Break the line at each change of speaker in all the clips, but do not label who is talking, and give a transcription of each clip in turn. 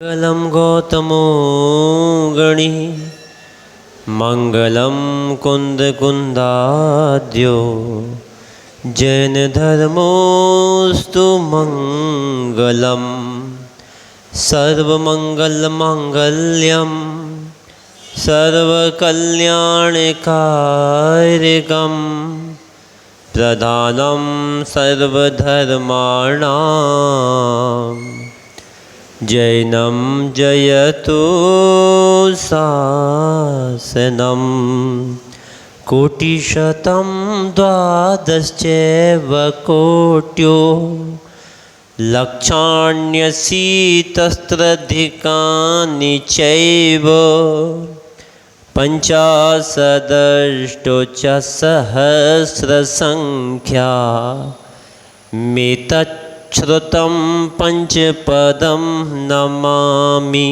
मंगलम गौतमो गणि मंगलम कुंद कुंदाद्यो जैन धर्मोस्तु मंगलम सर्वमंगल मांगल्यम सर्वकल्याणकारिकम प्रधानम सर्वधर्माणां जैनम जयतु शासनम कोटिशतं द्वादश्चैव कोट्यो लक्षाण्यशीतस्त्रधिकानि चैव पञ्चाशदष्टोच्च सहस्रसंख्या मेतच्छ्रुतं पंचपदं नमामि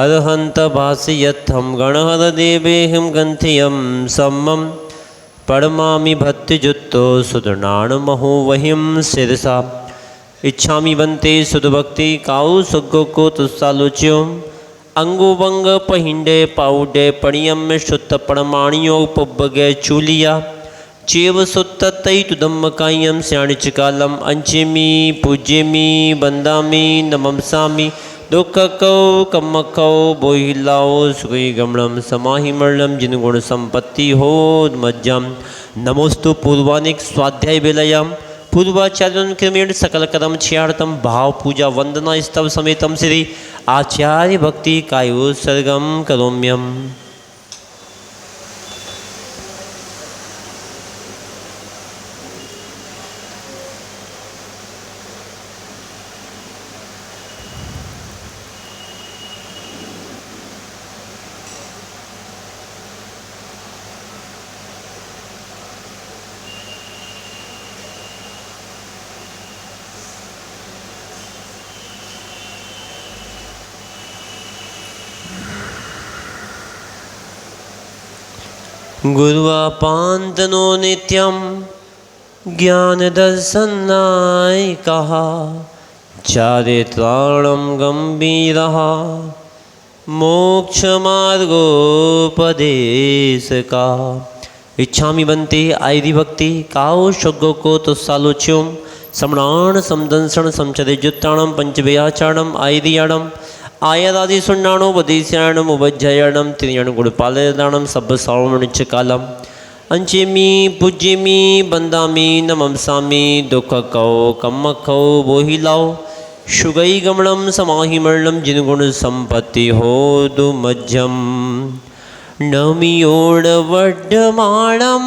अर्हन्तभासयत्थं गणहरदेवेऽहं गन्थयं सम्मं परमा भक्तिजुक्तो सुदृणाणमहो वह्यं शिरसा इच्छामि बन्ते सुदभक्ति काउ सुगो को तुस्सालोच्यो अंगो वंग पहिंडे पाउडे पणियम में शुद्ध पणमाणियों पुब्बगे चूलिया चेव सुत्त तई तुदम कायम स्याणिचकालम अंचेमी पूज्यमी बंदामी नममसामी दुखकौ कम्मकौ बोहिलाओ सुगई गमणम समाहि मरणम जिन गुण संपत्ति हो मज्जम नमोस्तु पूर्वानिक स्वाध्याय बेलयाम पूर्वाचार्य क्रमेण सकल कर्म क्षयार्थम भाव पूजा वंदना स्तव समेतम श्री आचार्य भक्ति कायोत्सर्गम करोम्यम। गुरुवापान्तनो नित्यं ज्ञानदर्शनाय कहा चारित्राणं गंभीरः मोक्षमार्गोपदेशका इच्छामि बन्ते आयरि भक्ति काओ शोगो को तुस्सालोच्यों समणान समदंसण समचरिजुत्ताणं पंचव्याचारणं आयरियाणं आयदादि सुन्नाणो वदेश्याणम उभज्जयाणम त्रियाण गुणपालयदाणम सब सावणिचकालम अंचेमी पूज्यमी बंदामी नममसामी दुखकौ कम्मकौ बोहिलाओ शुगई गमणम समाहि मरणम जिनगुण संपत्ति हो दुमज्जम नमियोड़वड्डमाणम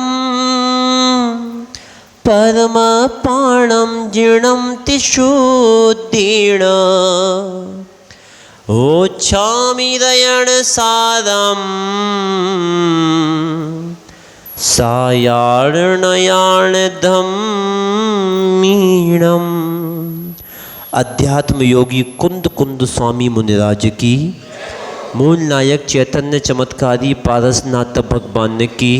परमपाणम जीर्णम तिशुद्धीण ओच्छामि दयण सादम सायार्णयाण धम्मीणम। अध्यात्म योगी कुंद कुंद स्वामी मुनिराज की, मूल नायक चैतन्य चमत्कारी पारसनाथ भगवान की,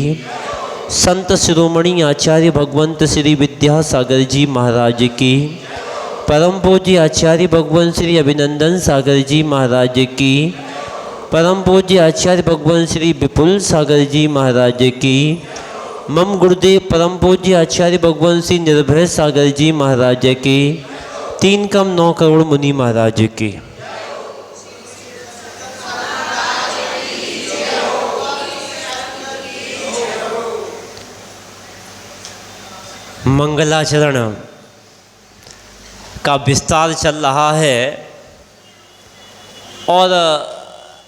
संत शिरोमणि आचार्य भगवंत श्री विद्यासागर जी महाराज की, परम पूज्य आचार्य भगवान श्री अभिनंदन सागर जी महाराज की, परम पूज्य आचार्य भगवान श्री विपुल सागर जी महाराज की, मम गुरुदेव परम पूज्य आचार्य भगवान श्री निर्भय सागर जी महाराज की, 3 कम 9 करोड़ मुनि महाराज की। मंगलाचरण का विस्तार चल रहा है और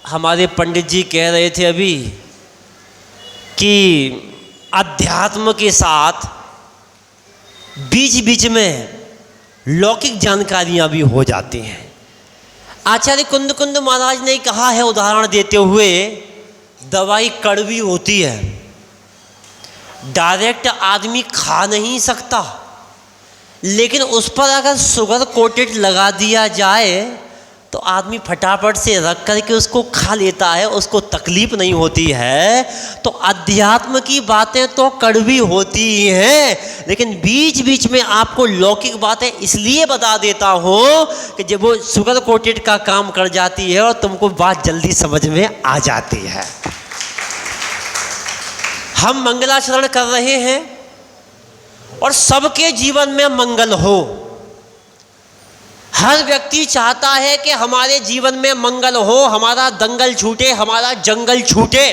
हमारे पंडित जी कह रहे थे अभी कि अध्यात्म के साथ बीच बीच में लौकिक जानकारियां भी हो जाती हैं। आचार्य कुंद कुंद महाराज ने कहा है उदाहरण देते हुए, दवाई कड़वी होती है, डायरेक्ट आदमी खा नहीं सकता, लेकिन उस पर अगर शुगर कोटेड लगा दिया जाए तो आदमी फटाफट से रख करके उसको खा लेता है, उसको तकलीफ नहीं होती है। तो अध्यात्म की बातें तो कड़वी होती ही हैं, लेकिन बीच बीच में आपको लौकिक बातें इसलिए बता देता हूँ कि जब वो शुगर कोटेड का काम कर जाती है और तुमको बात जल्दी समझ में आ जाती है। हम मंगलाचरण कर रहे हैं और सबके जीवन में मंगल हो। हर व्यक्ति चाहता है कि हमारे जीवन में मंगल हो, हमारा दंगल छूटे, हमारा जंगल छूटे,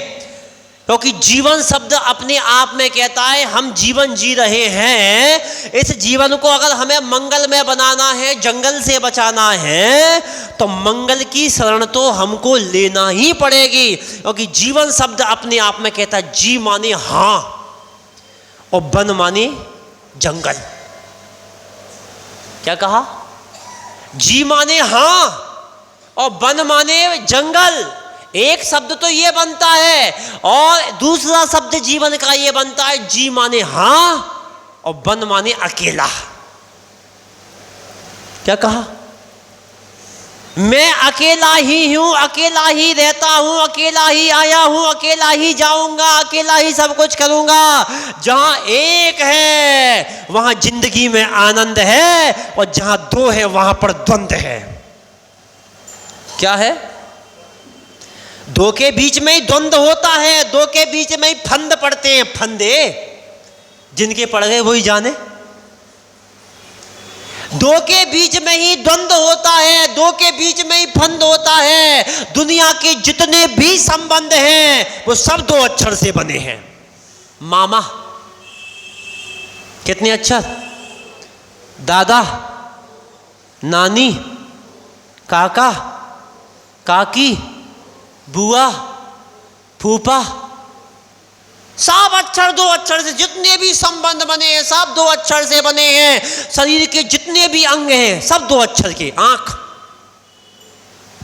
क्योंकि जीवन शब्द अपने आप में कहता है हम जीवन जी रहे हैं। इस जीवन को अगर हमें मंगल में बनाना है, जंगल से बचाना है, तो मंगल की शरण तो हमको लेना ही पड़ेगी, क्योंकि जीवन शब्द अपने आप में कहता है जी माने हाँ और बन माने जंगल। क्या कहा? जी माने हाँ और बन माने जंगल। एक शब्द तो ये बनता है और दूसरा शब्द जीवन का ये बनता है जी माने हाँ और बन माने अकेला। क्या कहा? मैं अकेला ही हूं, अकेला ही रहता हूं, अकेला ही आया हूं, अकेला ही जाऊंगा, अकेला ही सब कुछ करूंगा। जहां एक है वहां जिंदगी में आनंद है और जहां दो है वहां पर द्वंद्व है। क्या है? दो के बीच में ही द्वंद्व होता है, दो के बीच में ही फंद पड़ते हैं। फंदे जिनके पड़ गए वही जाने। दो के बीच में ही द्वंद्व होता है, दो के बीच में ही फंद होता है। दुनिया के जितने भी संबंध हैं वो सब दो अक्षर से बने हैं। मामा कितने अक्षर? दादा, नानी, काका, काकी, बुआ, फूफा, सब अक्षर दो अक्षर से। जितने भी संबंध बने हैं सब दो अक्षर से बने हैं। शरीर के जितने भी अंग हैं सब दो अक्षर के। आंख,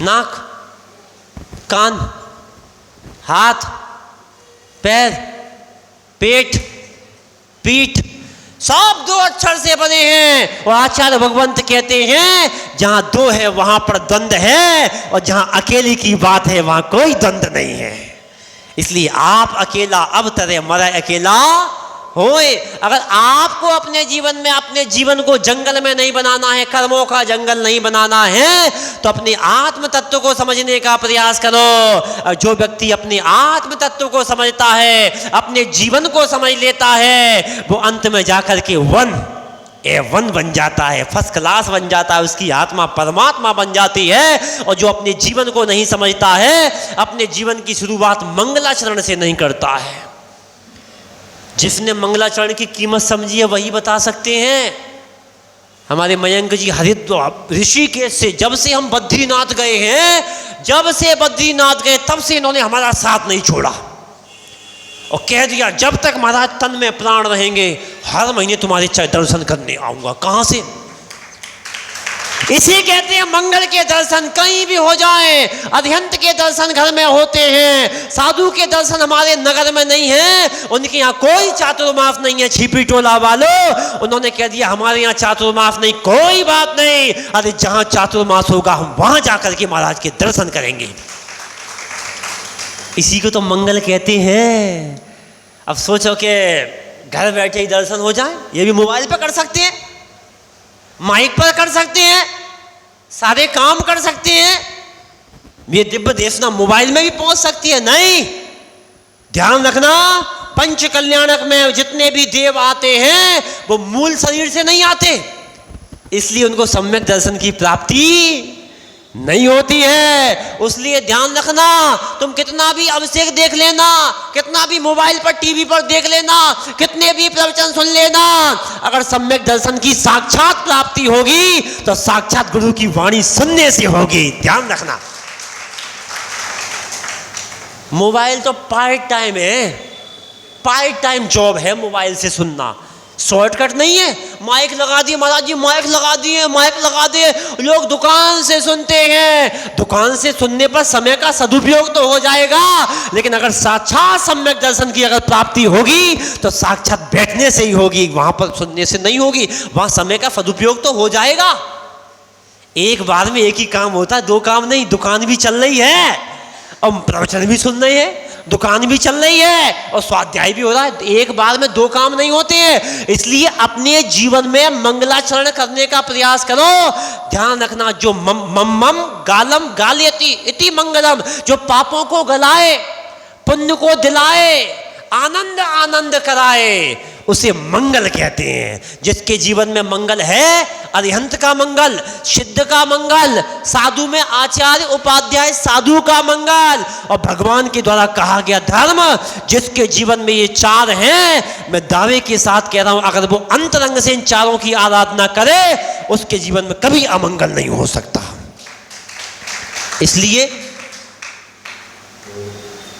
नाक, कान, हाथ, पैर, पेट, पीठ, सब दो अक्षर से बने हैं। और आचार्य भगवंत कहते हैं जहां दो है वहां पर द्वंद्व है और जहां अकेले की बात है वहां कोई द्वंद्व नहीं है। इसलिए आप अकेला अब तरह मरा अकेला होए। अगर आपको अपने जीवन में अपने जीवन को जंगल में नहीं बनाना है, कर्मों का जंगल नहीं बनाना है, तो अपने आत्म तत्व को समझने का प्रयास करो। और जो व्यक्ति अपने आत्म तत्व को समझता है, अपने जीवन को समझ लेता है, वो अंत में जाकर के वन बन जाता है, फर्स्ट क्लास बन जाता है। उसकी आत्मा परमात्मा बन जाती है। और जो अपने जीवन को नहीं समझता है, अपने जीवन की शुरुआत मंगलाचरण से नहीं करता है। जिसने मंगलाचरण की कीमत समझी है वही बता सकते हैं। हमारे मयंक जी हरिद्वार ऋषिकेश से जब से हम बद्रीनाथ गए हैं, जब से बद्रीनाथ गए तब से इन्होंने हमारा साथ नहीं छोड़ा और कह दिया जब तक महाराज तन में प्राण रहेंगे हर महीने तुम्हारे दर्शन करने आऊंगा। कहां से? इसे कहते हैं मंगल के दर्शन कहीं भी हो जाएं। अध्यंत के दर्शन घर में होते हैं, साधु के दर्शन हमारे नगर में नहीं है। उनके यहाँ कोई चातुर्मास नहीं है। छिपी टोला वालों, उन्होंने कह दिया हमारे यहाँ चातुर्मास नहीं, कोई बात नहीं। अरे जहां चातुर्मास होगा हम वहां जाकर के महाराज के दर्शन करेंगे। इसी को तो मंगल कहते हैं। अब सोचो कि घर बैठे ही दर्शन हो जाए, ये भी मोबाइल पर कर सकते हैं, माइक पर कर सकते हैं, सारे काम कर सकते हैं। ये दिव्य देशना मोबाइल में भी पहुंच सकती है। नहीं, ध्यान रखना, पंच कल्याणक में जितने भी देव आते हैं वो मूल शरीर से नहीं आते, इसलिए उनको सम्यक दर्शन की प्राप्ति नहीं होती है। उसलिए ध्यान रखना, तुम कितना भी अभिषेक देख लेना, कितना भी मोबाइल पर टीवी पर देख लेना, कितने भी प्रवचन सुन लेना, अगर सम्यक दर्शन की साक्षात प्राप्ति होगी तो साक्षात गुरु की वाणी सुनने से होगी। ध्यान रखना, मोबाइल तो पार्ट टाइम है, पार्ट टाइम जॉब है मोबाइल से सुनना, शॉर्टकट नहीं है। माइक लगा दिए महाराज जी, माइक लगा दिए, माइक लगा दिए, लोग दुकान से सुनते हैं। दुकान से सुनने पर समय का सदुपयोग तो हो जाएगा, लेकिन अगर साक्षात सम्यक दर्शन की अगर प्राप्ति होगी तो साक्षात बैठने से ही होगी, वहां पर सुनने से नहीं होगी। वहां समय का सदुपयोग तो हो जाएगा। एक बार में एक ही काम होता है, दो काम नहीं। दुकान भी चल रही है और प्रवचन भी सुन रहे हैं, दुकान भी चल रही है और स्वाध्याय भी हो रहा है। एक बार में दो काम नहीं होते हैं। इसलिए अपने जीवन में मंगलाचरण करने का प्रयास करो। ध्यान रखना, जो मम गालम गाल्यति इति मंगलम, जो पापों को गलाए, पुण्य को दिलाए, आनंद आनंद कराए, उसे मंगल कहते हैं। जिसके जीवन में मंगल है, अरिहंत का मंगल, सिद्ध का मंगल, साधु में आचार्य उपाध्याय साधु का मंगल, और भगवान के द्वारा कहा गया धर्म, जिसके जीवन में ये चार हैं, मैं दावे के साथ कह रहा हूं, अगर वो अंतरंग से इन चारों की आराधना करे, उसके जीवन में कभी अमंगल नहीं हो सकता। इसलिए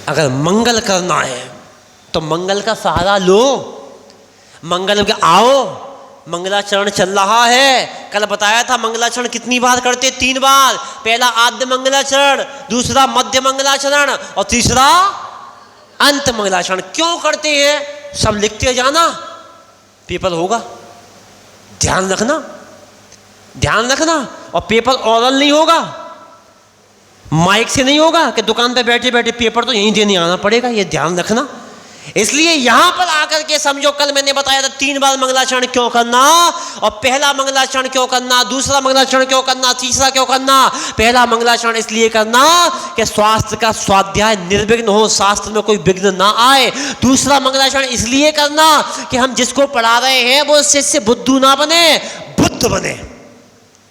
अगर मंगल करना है तो मंगल का सहारा लो। मंगल के आओ, मंगलाचरण चल रहा है। कल बताया था मंगलाचरण कितनी बार करते, 3 बार। पहला आद्य मंगलाचरण, दूसरा मध्य मंगलाचरण और तीसरा अंत मंगलाचरण। क्यों करते हैं सब लिखते जाना, पेपर होगा। ध्यान रखना, ध्यान रखना। और पेपर ओरल नहीं होगा, माइक से नहीं होगा कि दुकान पे बैठे बैठे पेपर तो यहीं देने आना पड़ेगा, ये ध्यान रखना। इसलिए यहां पर आकर के समझो, कल मैंने बताया था 3 बार मंगलाचरण क्यों करना, और पहला मंगलाचरण क्यों करना, दूसरा मंगलाचरण क्यों करना, तीसरा क्यों करना। पहला मंगलाचरण इसलिए करना कि शास्त्र का स्वाध्याय निर्विघ्न हो, शास्त्र में कोई विघ्न ना आए। दूसरा मंगलाचरण इसलिए करना कि हम जिसको पढ़ा रहे हैं वो शिष्य बुद्धू ना बने, बुद्ध बने।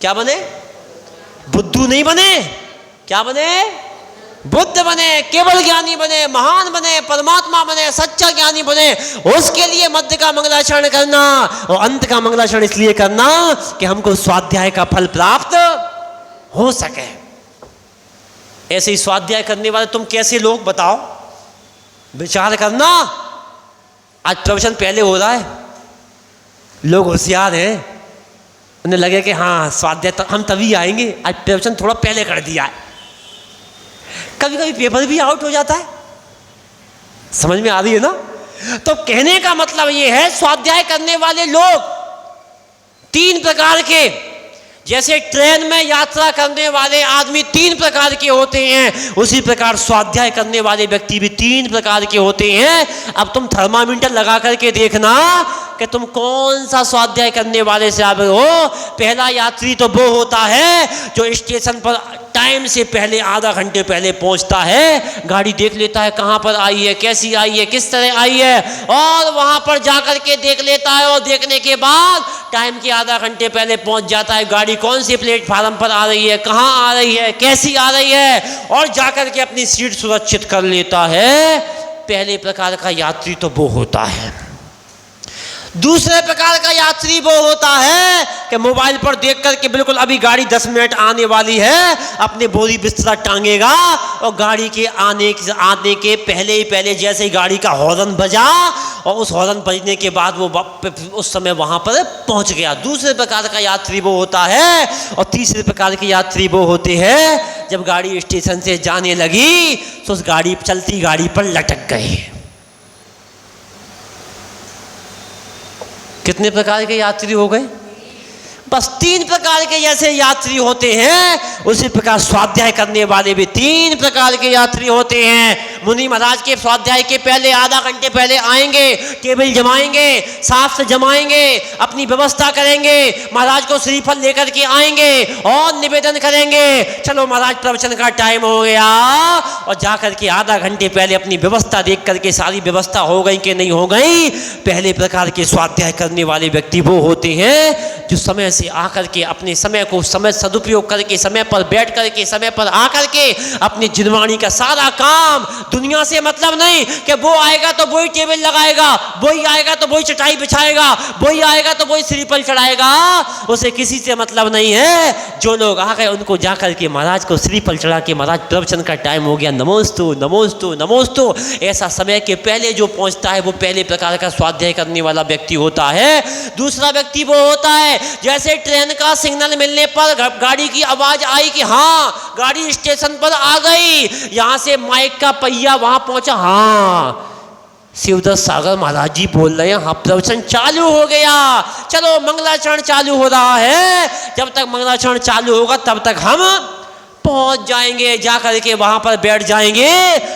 क्या बने? बुद्धू नहीं बने, क्या बने? बुद्ध बने, केवल ज्ञानी बने, महान बने, परमात्मा बने, सच्चा ज्ञानी बने। उसके लिए मध्य का मंगलाचरण करना और अंत का मंगलाचरण इसलिए करना कि हमको स्वाध्याय का फल प्राप्त हो सके। ऐसे ही स्वाध्याय करने वाले तुम कैसे लोग बताओ, विचार करना। आज प्रवचन पहले हो रहा है, लोग होशियार हैं, उन्हें लगे कि हाँ स्वाध्याय तो हम तभी आएंगे, आज प्रवचन थोड़ा पहले कर दिया है। कभी कभी पेपर भी आउट हो जाता है, समझ में आ रही है ना। तो कहने का मतलब यह है, स्वाध्याय करने वाले लोग 3 प्रकार के, जैसे ट्रेन में यात्रा करने वाले आदमी 3 प्रकार के होते हैं, उसी प्रकार स्वाध्याय करने वाले व्यक्ति भी 3 प्रकार के होते हैं। अब तुम थर्मामीटर लगा करके देखना कि तुम कौन सा स्वाध्याय करने वाले से आप हो। पहला यात्री तो वो होता है जो स्टेशन पर टाइम से पहले, आधा घंटे पहले पहुंचता है, गाड़ी देख लेता है कहां पर आई है, कैसी आई है, किस तरह आई है, और वहां पर जाकर के देख लेता है, और देखने के बाद टाइम के आधा घंटे पहले पहुंच जाता है, गाड़ी कौन सी प्लेटफार्म पर आ रही है, कहां आ रही है, कैसी आ रही है, और जाकर के अपनी सीट सुरक्षित कर लेता है। पहले प्रकार का यात्री तो वो होता है। दूसरे प्रकार का यात्री वो होता है कि मोबाइल पर देख करके बिल्कुल अभी गाड़ी 10 मिनट आने वाली है, अपने बोरी बिस्तरा टांगेगा और गाड़ी के आने के पहले ही पहले जैसे ही गाड़ी का हॉर्न बजा और उस हॉर्न बजने के बाद वो उस समय वहां पर पहुंच गया। दूसरे प्रकार का यात्री वो होता है। और तीसरे प्रकार के यात्री वो होते हैं जब गाड़ी स्टेशन से जाने लगी तो उस गाड़ी चलती गाड़ी पर लटक गए। कितने प्रकार के यात्री हो गए? बस 3 प्रकार के जैसे यात्री होते हैं, उसी प्रकार स्वाध्याय करने वाले भी 3 प्रकार के यात्री होते हैं। मुनि महाराज के स्वाध्याय के पहले आधा घंटे पहले आएंगे, टेबल जमाएंगे, शास्त्र जमाएंगे, अपनी व्यवस्था करेंगे, महाराज को श्रीफल लेकर के आएंगे और निवेदन करेंगे, चलो महाराज प्रवचन का टाइम हो गया, और जाकर के आधा घंटे पहले अपनी व्यवस्था देख करके सारी व्यवस्था हो गई कि नहीं हो गई। पहले प्रकार के स्वाध्याय करने वाले व्यक्ति वो होते हैं जो समय से आकर के अपने समय को सदुपयोग करके, समय पर बैठ करके, समय पर आकर के अपनी जिनवाणी का सारा काम, दुनिया से मतलब नहीं कि वो आएगा तो वही टेबल लगाएगा, वही आएगा तो वही चटाई बिछाएगा, वही आएगा तो वही श्रीफल चढ़ाएगा, उसे किसी से मतलब नहीं है। जो लोग आ गए उनको जाकर के महाराज को श्रीफल चढ़ा के, महाराज प्रवचन का टाइम हो गया, नमोस्तु नमोस्तु नमोस्तु, ऐसा समय के पहले जो पहुंचता है वो पहले प्रकार का स्वाध्याय करने वाला व्यक्ति होता है। दूसरा व्यक्ति वो होता है जैसे ट्रेन का सिग्नल मिलने पर गाड़ी की आवाज आई कि हाँ गाड़ी स्टेशन पर आ गई, यहां से माइक का पहिया वहां पहुंचा, हाँ शिवदत्त सागर महाराज जी बोल रहे हैं, हाँ प्रवचन चालू हो गया, चलो मंगलाचरण चालू हो रहा है। जब तक मंगलाचरण चालू होगा तब तक हम पहुंच जाएंगे, जा करके वहां पर बैठ जाएंगे।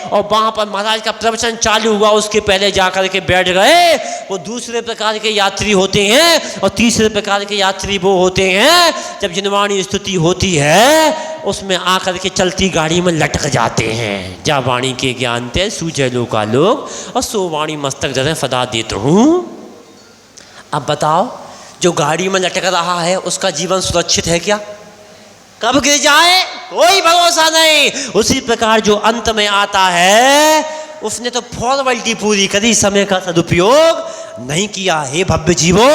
और वहां पर महाराज का प्रवचन चालू हुआ, उसके पहले जा करके बैठ गए। वो दूसरे प्रकार के यात्री होते हैं और तीसरे प्रकार के यात्री वो होते हैं जब जिनवाणी स्तुति होती है उसमें आकर के चलती गाड़ी में लटक जाते हैं। जा वाणी के ज्ञान ते सूझे लोका लोग और सो वाणी मस्तक जरे फदा देता हूँ। अब बताओ, जो गाड़ी में लटक रहा है उसका जीवन सुरक्षित है क्या? कब गिर जाए कोई भरोसा नहीं। उसी प्रकार जो अंत में आता है उसने तो फॉर्मेलिटी पूरी करी, समय का सदुपयोग नहीं किया। हे भव्य जीवो,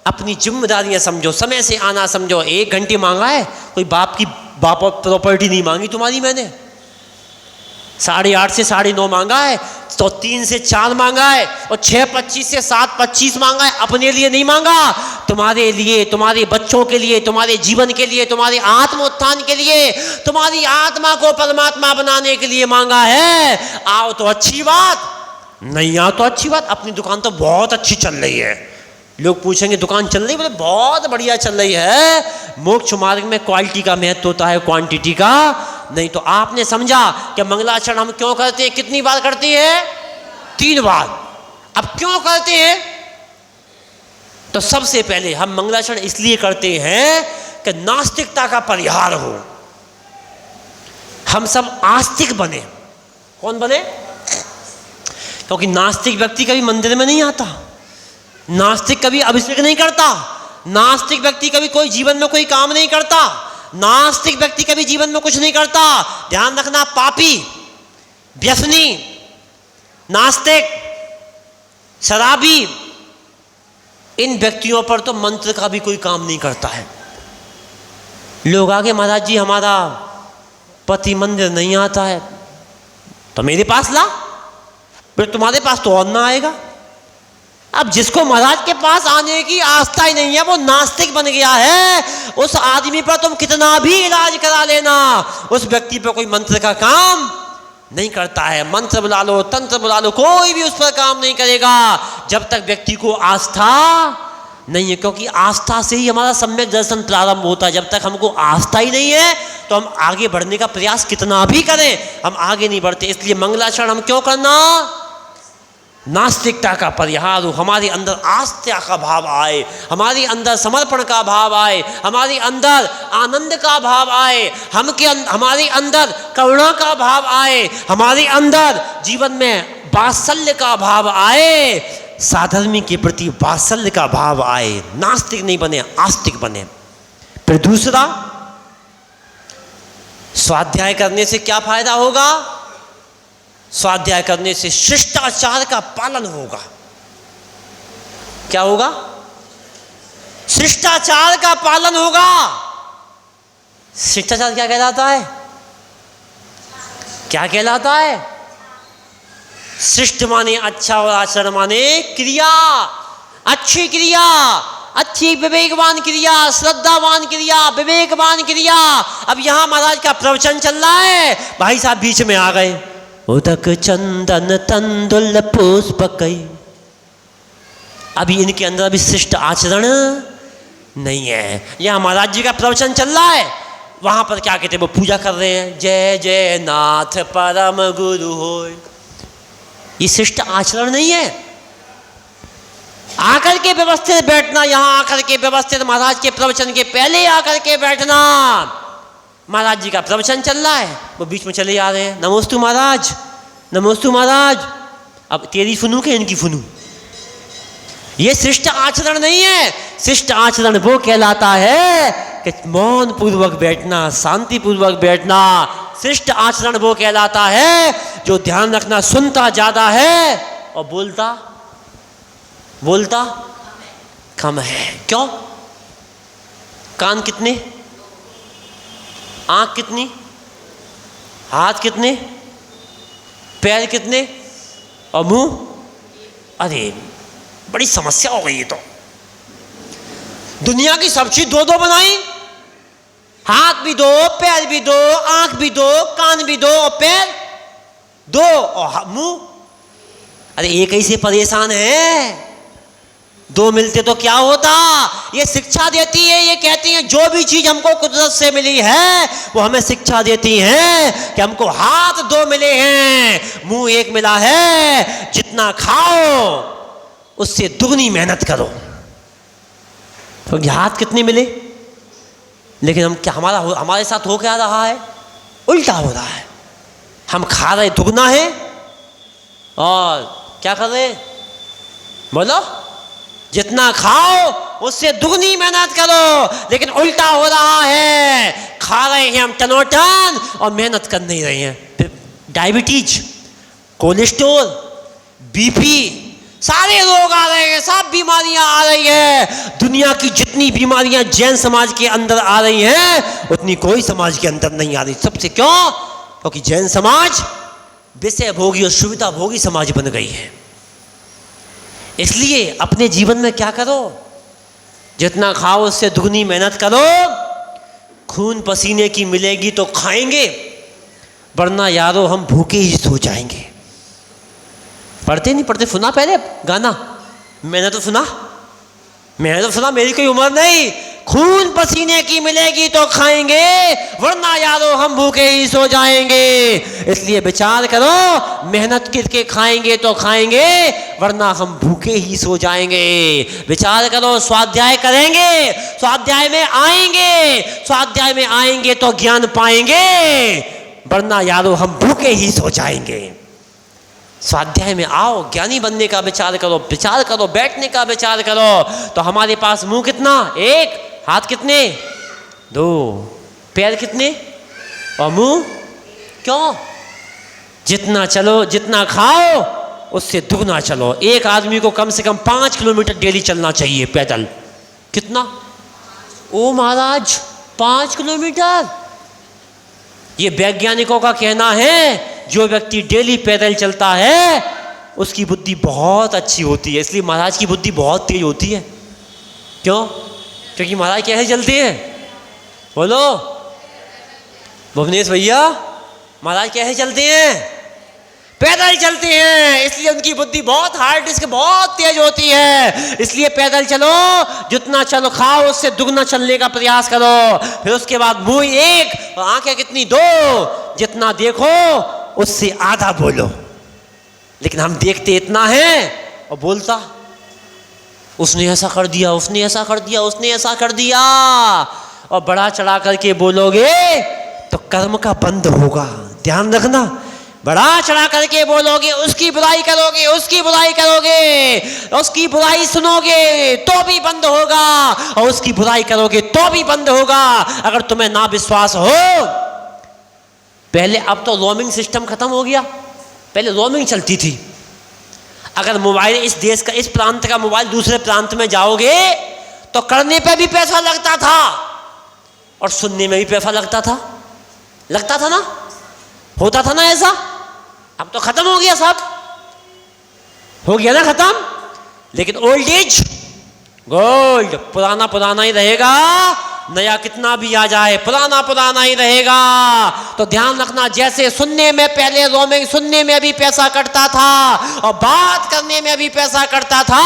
अपनी जिम्मेदारियां समझो, समय से आना समझो। 1 घंटे मांगा है, कोई बाप की प्रॉपर्टी नहीं मांगी तुम्हारी मैंने। 8:30 से 9:30 मांगा है तो 3 से 4 मांगा है और 6:25 से 7:25 मांगा है। अपने लिए नहीं मांगा, तुम्हारे लिए, तुम्हारे बच्चों के लिए, तुम्हारे जीवन के लिए, तुम्हारे आत्म उत्थान के लिए, तुम्हारी आत्मा को परमात्मा बनाने के लिए मांगा है। आओ तो अच्छी बात, नहीं आओ तो अच्छी बात। अपनी दुकान तो बहुत अच्छी चल रही है। लोग पूछेंगे दुकान चल रही है, बोले बहुत बढ़िया चल रही है। मोक्ष मार्ग में क्वालिटी का महत्व होता है, क्वांटिटी का नहीं। तो आपने समझा कि मंगलाचरण हम क्यों करते हैं? कितनी बार करते हैं? 3 बार। अब क्यों करते हैं? तो सबसे पहले हम मंगलाचरण इसलिए करते हैं कि नास्तिकता का परिहार हो, हम सब आस्तिक बने। कौन बने? क्योंकि नास्तिक व्यक्ति कभी मंदिर में नहीं आता, नास्तिक कभी अभिषेक नहीं करता, नास्तिक व्यक्ति कभी कोई जीवन में कोई काम नहीं करता, नास्तिक व्यक्ति कभी जीवन में कुछ नहीं करता। ध्यान रखना, पापी, व्यसनी, नास्तिक, शराबी, इन व्यक्तियों पर तो मंत्र का भी कोई काम नहीं करता है। लोग आगे, महाराज जी हमारा पति मंदिर नहीं आता है तो मेरे पास ला, फिर तुम्हारे पास तो और ना आएगा। अब जिसको महाराज के पास आने की आस्था ही नहीं है वो नास्तिक बन गया है। उस आदमी पर तुम कितना भी इलाज करा लेना, उस व्यक्ति पर कोई मंत्र का काम नहीं करता है। मंत्र बुला लो, तंत्र बुला लो, कोई भी उस पर काम नहीं करेगा जब तक व्यक्ति को आस्था नहीं है। क्योंकि आस्था से ही हमारा सम्यक दर्शन प्रारंभ होता है। जब तक हमको आस्था ही नहीं है तो हम आगे बढ़ने का प्रयास कितना भी करें, हम आगे नहीं बढ़ते। इसलिए मंगलाचरण हम क्यों करना? नास्तिकता का परिहार हो, हमारे अंदर आस्था का भाव आए, हमारे अंदर समर्पण का भाव आए, हमारे अंदर आनंद का भाव आए, हमारे अंदर करुणा का भाव आए, हमारे अंदर जीवन में वात्सल्य का भाव आए, साधर्मी के प्रति वात्सल्य का भाव आए। नास्तिक नहीं बने, आस्तिक बने। फिर दूसरा, स्वाध्याय करने से क्या फायदा होगा? स्वाध्याय करने से शिष्टाचार का पालन होगा। क्या होगा? शिष्टाचार का पालन होगा। शिष्टाचार क्या कहलाता है? क्या कहलाता है? शिष्ट माने अच्छा और आचरण माने क्रिया, अच्छी क्रिया, अच्छी विवेकवान क्रिया, श्रद्धावान क्रिया, विवेकवान क्रिया। अब यहां महाराज का प्रवचन चल रहा है, भाई साहब बीच में आ गए, उदक चंदन तंदुल पुष्पकई। अभी इनके अंदर अभी शिष्ट आचरण नहीं है। यहां महाराज जी का प्रवचन चल रहा है, वहां पर क्या कहते हैं? वो पूजा कर रहे हैं, जय जय नाथ परम गुरु होय। ये शिष्ट आचरण नहीं है। आकर के व्यवस्थित बैठना, यहां आकर के व्यवस्थित महाराज के प्रवचन के पहले आकर के बैठना। महाराज जी का प्रवचन चल रहा है, वो बीच में चले आ रहे हैं, नमोस्तु महाराज, नमोस्तु महाराज। अब तेरी सुनू कि इनकी सुनू? ये शिष्ट आचरण नहीं है। शिष्ट आचरण वो कहलाता है कि मौन पूर्वक बैठना, शांति पूर्वक बैठना। शिष्ट आचरण वो कहलाता है जो ध्यान रखना, सुनता ज्यादा है और बोलता कम है। क्यों? कान कितने, आंख कितनी, हाथ कितने, पैर कितने और मुंह? अरे बड़ी समस्या हो गई। ये तो दुनिया की सब चीज 2-2 बनाई, हाथ भी 2, पैर भी 2, आंख भी 2, कान भी 2 और पैर 2 और मुंह। अरे एक ही से परेशान है, दो मिलते तो क्या होता। ये शिक्षा देती है, ये कहती है जो भी चीज हमको कुदरत से मिली है वो हमें शिक्षा देती है कि हमको हाथ दो मिले हैं, मुंह एक मिला है, जितना खाओ उससे दुगनी मेहनत करो। तो हाथ कितने मिले, लेकिन हम क्या, हमारे साथ हो क्या रहा है, उल्टा हो रहा है। हम खा रहे दुगना है और क्या कर रहे, बोलो, जितना खाओ उससे दुगनी मेहनत करो, लेकिन उल्टा हो रहा है। खा रहे हैं हम टनोटन और मेहनत कर नहीं रहे हैं। डायबिटीज, कोलेस्ट्रॉल, बीपी, सारे रोग आ रहे हैं, सब बीमारियां आ रही है। दुनिया की जितनी बीमारियां जैन समाज के अंदर आ रही हैं उतनी कोई समाज के अंदर नहीं आ रही। सबसे क्यों? क्योंकि जैन समाज विषय भोगी और सुविधा भोगी समाज बन गई है। इसलिए अपने जीवन में क्या करो, जितना खाओ उससे दुगनी मेहनत करो। खून पसीने की मिलेगी तो खाएंगे, वरना यारो हम भूखे ही सो जाएंगे। पढ़ते नहीं पढ़ते, सुना पहले गाना, मैंने तो सुना, मेरी कोई उम्र नहीं। खून पसीने की मिलेगी तो खाएंगे, वरना यारो हम भूखे ही सो जाएंगे। इसलिए विचार करो, मेहनत करके खाएंगे तो खाएंगे, वरना हम भूखे ही सो जाएंगे। विचार करो, स्वाध्याय करेंगे, स्वाध्याय में आएंगे तो ज्ञान पाएंगे, वरना यारो हम भूखे ही सो जाएंगे। स्वाध्याय में आओ, ज्ञानी बनने का विचार करो, बैठने का विचार करो। तो हमारे पास मुंह कितना, एक, हाथ कितने, दो, पैर कितने और मुंह क्यों? जितना चलो, जितना खाओ उससे दुगना चलो। एक आदमी को कम से कम 5 किलोमीटर डेली चलना चाहिए पैदल। कितना? ओ महाराज, 5 किलोमीटर। ये वैज्ञानिकों का कहना है, जो व्यक्ति डेली पैदल चलता है उसकी बुद्धि बहुत अच्छी होती है। इसलिए महाराज की बुद्धि बहुत तेज होती है। क्यों? क्योंकि महाराज कैसे चलते हैं, बोलो भुवनेश भैया, महाराज कैसे चलते हैं? पैदल चलते हैं। इसलिए उनकी बुद्धि बहुत हार्ड डिस्क बहुत तेज होती है। इसलिए पैदल चलो, जितना चलो खाओ उससे दुगना चलने का प्रयास करो। फिर उसके बाद मुंह एक और आंखें कितनी, दो। जितना देखो उससे आधा बोलो। लेकिन हम देखते इतना है और बोलता, उसने ऐसा कर दिया, उसने ऐसा कर दिया, उसने ऐसा कर दिया। और बड़ा चढ़ा करके बोलोगे तो कर्म का बंद होगा। ध्यान रखना, बड़ा चढ़ा करके बोलोगे, उसकी बुराई करोगे, उसकी बुराई सुनोगे तो भी बंद होगा, और उसकी बुराई करोगे तो भी बंद होगा। अगर तुम्हें ना विश्वास हो, पहले, अब तो रोमिंग सिस्टम खत्म हो गया, पहले रोमिंग चलती थी। अगर मोबाइल, इस देश का, इस प्रांत का मोबाइल दूसरे प्रांत में जाओगे तो करने पे भी पैसा लगता था और सुनने में भी पैसा लगता था ना, होता था ना ऐसा। अब तो खत्म हो गया, सब हो गया ना खत्म। लेकिन ओल्ड इज गोल्ड, पुराना ही रहेगा, नया कितना भी आ जाए पुराना ही रहेगा। तो ध्यान रखना, जैसे सुनने में पहले रोमिंग, सुनने में भी पैसा कटता था और बात करने में भी पैसा कटता था।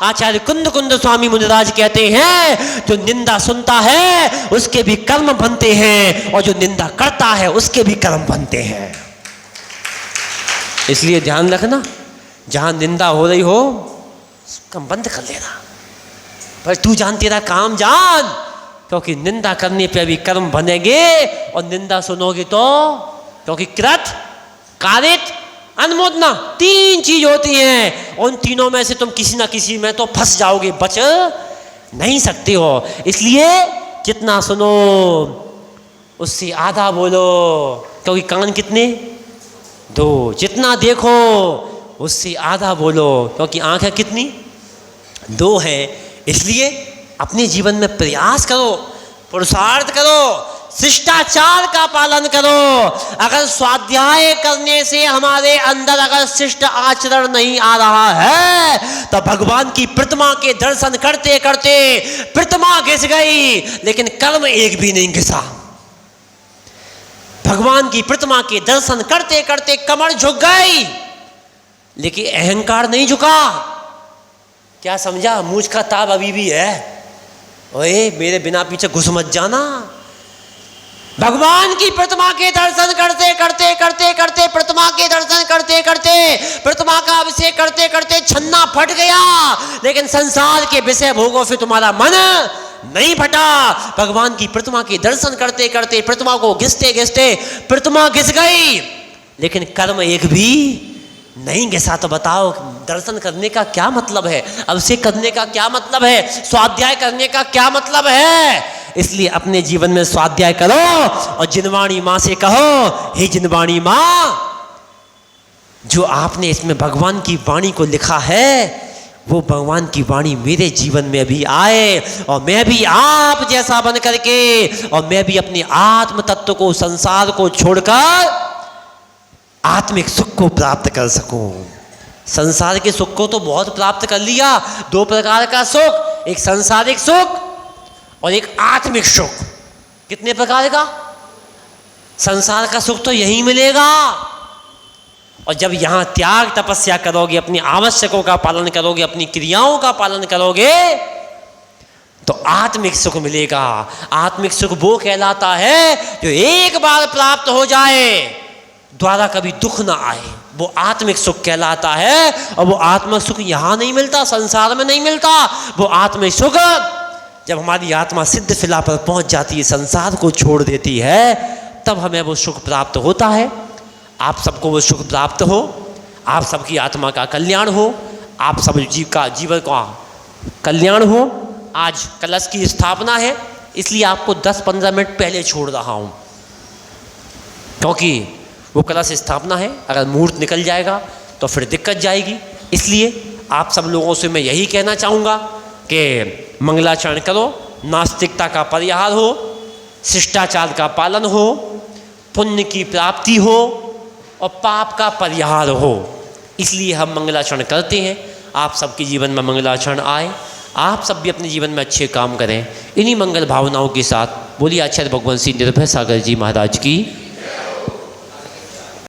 आचार्य कुंद स्वामी मुनिराज कहते हैं, जो निंदा सुनता है उसके भी कर्म बनते हैं, और जो निंदा करता है उसके भी कर्म बनते हैं। इसलिए ध्यान रखना, जहां निंदा हो रही हो कम बंद कर लेना, पर तू जान, तेरा काम जान, क्योंकि निंदा करने पे भी कर्म बनेंगे और निंदा सुनोगे तो, क्योंकि कृत, कारित, अनुमोदना 3 चीज होती हैं। उन तीनों में से तुम किसी ना किसी में तो फंस जाओगे, बच नहीं सकते हो। इसलिए जितना सुनो उससे आधा बोलो, क्योंकि कान कितने, 2। जितना देखो उससे आधा बोलो, क्योंकि आंखें कितनी, 2 है। इसलिए अपने जीवन में प्रयास करो, पुरुषार्थ करो, शिष्टाचार का पालन करो। अगर स्वाध्याय करने से हमारे अंदर अगर शिष्ट आचरण नहीं आ रहा है तो भगवान की प्रतिमा के दर्शन करते करते प्रतिमा घिस गई, लेकिन कर्म एक भी नहीं घिसा। भगवान की प्रतिमा के दर्शन करते करते कमर झुक गई, लेकिन अहंकार नहीं झुका। क्या समझा? मूछ का ताब अभी भी है। ओए मेरे बिना पीछे घुस मत जाना। भगवान की प्रतिमा के दर्शन करते करते करते करते प्रतिमा के दर्शन करते करते प्रतिमा का अभिषेक करते करते छन्ना फट गया, लेकिन संसार के विषय भोगों से तुम्हारा मन नहीं फटा। भगवान की प्रतिमा के दर्शन करते करते प्रतिमा को घिसते घिसते प्रतिमा घिस गई, लेकिन कर्म एक भी नहीं घिसा। तो बताओ दर्शन करने का क्या मतलब है? अभिषेक करने का क्या मतलब है? स्वाध्याय करने का क्या मतलब है? इसलिए अपने जीवन में स्वाध्याय करो और जिनवाणी माँ से कहो, हे जिनवाणी माँ, जो आपने इसमें भगवान की वाणी को लिखा है वो भगवान की वाणी मेरे जीवन में भी आए और मैं भी आप जैसा बन करके और मैं भी अपने आत्म तत्व को, संसार को छोड़कर आत्मिक सुख को प्राप्त कर सकूं। संसार के सुख को तो बहुत प्राप्त कर लिया, दो प्रकार का सुख, एक सांसारिक सुख और एक आत्मिक सुख। कितने प्रकार का? संसार का सुख तो यही मिलेगा। और जब यहाँ त्याग तपस्या करोगे, अपनी आवश्यकों का पालन करोगे, अपनी क्रियाओं का पालन करोगे, तो आत्मिक सुख मिलेगा। आत्मिक सुख वो कहलाता है जो एक बार प्राप्त हो जाए, द्वारा कभी दुख ना आए, वो आत्मिक सुख कहलाता है। और वो आत्मिक सुख यहाँ नहीं मिलता, संसार में नहीं मिलता। वो आत्मिक सुख जब हमारी आत्मा सिद्ध शिला पर पहुँच जाती है, संसार को छोड़ देती है, तब हमें वो सुख प्राप्त होता है। आप सबको वो सुख प्राप्त हो, आप सबकी आत्मा का कल्याण हो, आप सब जीवन का कल्याण हो। आज कलश की स्थापना है, इसलिए आपको 10-15 मिनट पहले छोड़ रहा हूँ, क्योंकि वो कलश स्थापना है। अगर मुहूर्त निकल जाएगा तो फिर दिक्कत जाएगी। इसलिए आप सब लोगों से मैं यही कहना चाहूँगा कि मंगलाचरण करो, नास्तिकता का परिहार हो, शिष्टाचार का पालन हो, पुण्य की प्राप्ति हो और पाप का परिहार हो। इसलिए हम मंगलाचरण करते हैं। आप सबके जीवन में मंगलाचरण आए, आप सब भी अपने जीवन में अच्छे काम करें। इन्हीं मंगल भावनाओं के साथ बोलिए आचार्य भगवान श्री निर्भय सागर जी महाराज की